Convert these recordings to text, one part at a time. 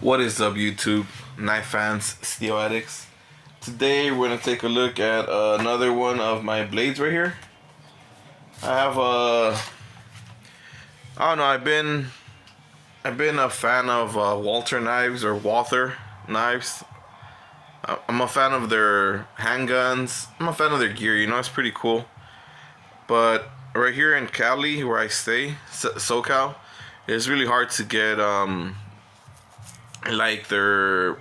What is up, YouTube? Knife fans, steel addicts. Today we're gonna take a look at another one of my blades right here. I have I don't know. I've been a fan of Walther knives or Walther knives. I'm a fan of their handguns. I'm a fan of their gear. You know, it's pretty cool. But right here in Cali, where I stay, SoCal, it's really hard to get like their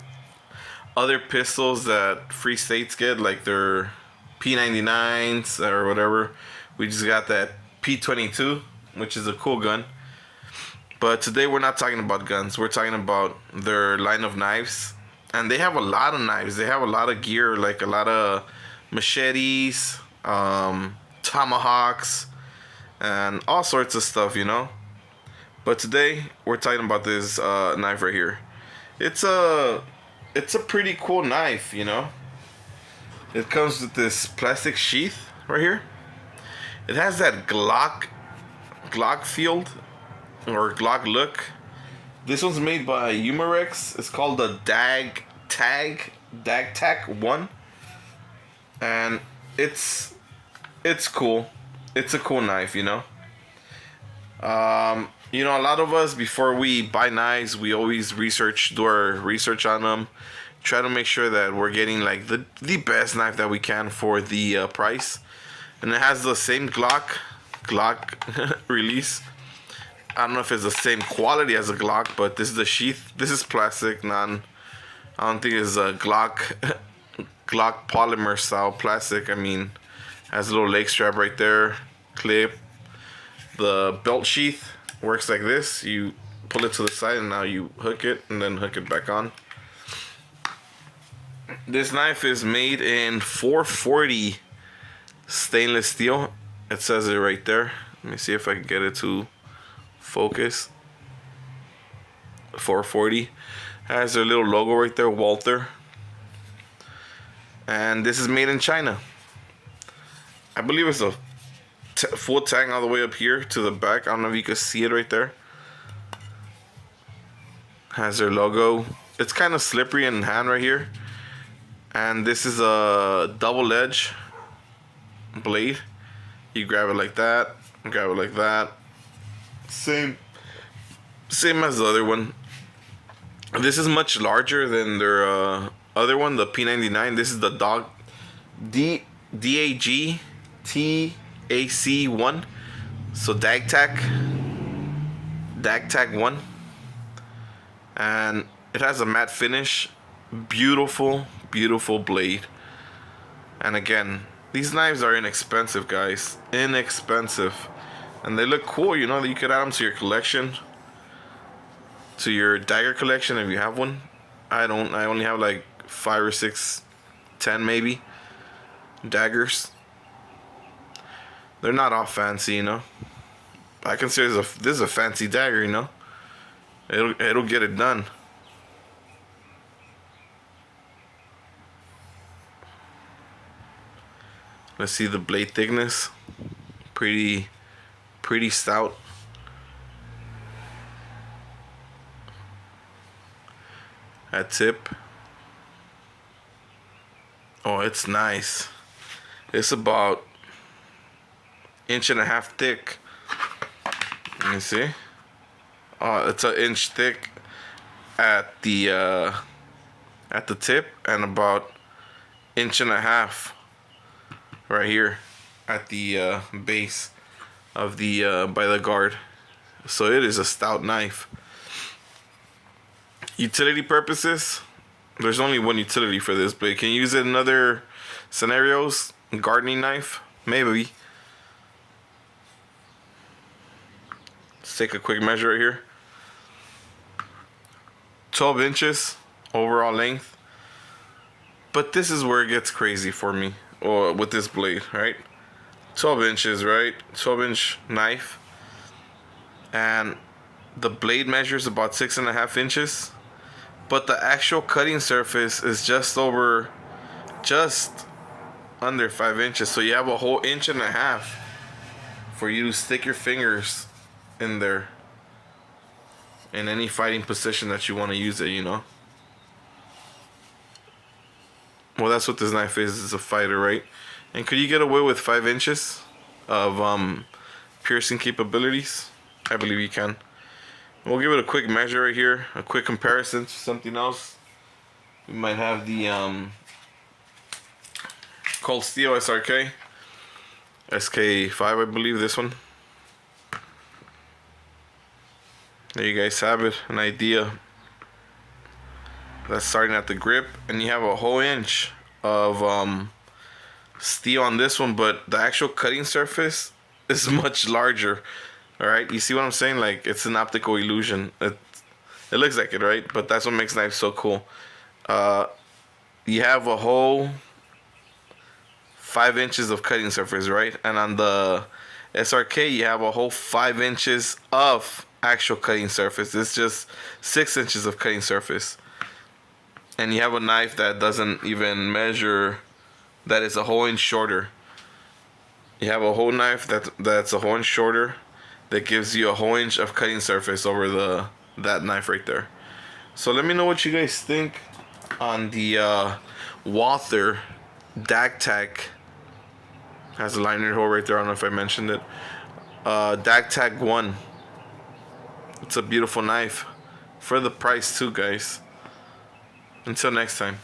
other pistols that free states get, like their P99s or whatever. We just got that P22, which is a cool gun. But today we're not talking about guns. We're talking about their line of knives. And they have a lot of knives. They have a lot of gear, like a lot of machetes, tomahawks, and all sorts of stuff, you know. But today we're talking about this knife right here. It's a pretty cool knife, you know. It comes with this plastic sheath right here. It has that Glock field or Glock look. This one's made by Umarex. It's called the dac-tac 1, and it's cool. It's a cool knife, you know. You know, a lot of us, before we buy knives, we always do our research on them, try to make sure that we're getting like the best knife that we can for the price. And it has the same Glock release. I don't know if it's the same quality as a Glock, but this is the sheath. This is plastic, I don't think it's a Glock polymer style plastic. I mean, has a little leg strap right there, clip. The belt sheath works like this. You pull it to the side and now you hook it and then hook it back on. This knife is made in 440 stainless steel. It says it right there. Let me see if I can get it to focus. 440 has their little logo right there, Walther. And this is made in China. I believe it's a full tang all the way up here to the back. I don't know if you can see it right there. Has their logo. It's kind of slippery in hand right here. And this is a double edge blade. You grab it like that, grab it like that. Same as the other one. This is much larger than their other one, the P99. This is the dac-tac 1. So dac-tac 1. And it has a matte finish. Beautiful blade. And again, these knives are inexpensive, guys. Inexpensive. And they look cool, you know. You could add them to your collection, to your dagger collection if you have one. I don't. I only have like 5 or 6, 10 maybe daggers. They're not all fancy, you know. I consider this is a fancy dagger, you know. It'll get it done. Let's see the blade thickness. Pretty stout. That tip. Oh, it's nice. It's about 1.5 inches thick. Let me see. Oh, it's 1 inch thick at the tip, and about 1.5 inches right here at the base of the by the guard. So it is a stout knife. Utility purposes, there's only one utility for this, but you can use it in other scenarios. Gardening knife, maybe. Let's take a quick measure right here. 12 inches overall length. But this is where it gets crazy for me, or with this blade, right? 12 inches, right? 12-inch knife. And the blade measures about 6.5 inches. But the actual cutting surface is just under 5 inches. So you have a whole 1.5 inches for you to stick your fingers in there. in any fighting position that you want to use it, you know. Well, that's what this knife is a fighter, right? And could you get away with 5 inches of piercing capabilities? I believe you can. We'll give it a quick measure right here, a quick comparison to something else. We might have the Cold Steel SRK SK5, I believe, this one. There you guys have it, an idea. That's starting at the grip, and you have a whole inch of steel on this one, but the actual cutting surface is much larger. All right, you see what I'm saying? Like, it's an optical illusion. It looks like it, right? But that's what makes knives so cool. You have a whole 5 inches of cutting surface, right? And on the SRK, you have a whole 5 inches of actual cutting surface. It's just 6 inches of cutting surface. And you have a knife that doesn't even measure, that is a whole inch shorter. You have a whole knife that's a whole inch shorter, that gives you a whole inch of cutting surface over that knife right there. So let me know what you guys think on the Walther dac-tac. Has a liner hole right there. I don't know if I mentioned it. Dac-tac 1. It's a beautiful knife for the price too, guys. Until next time.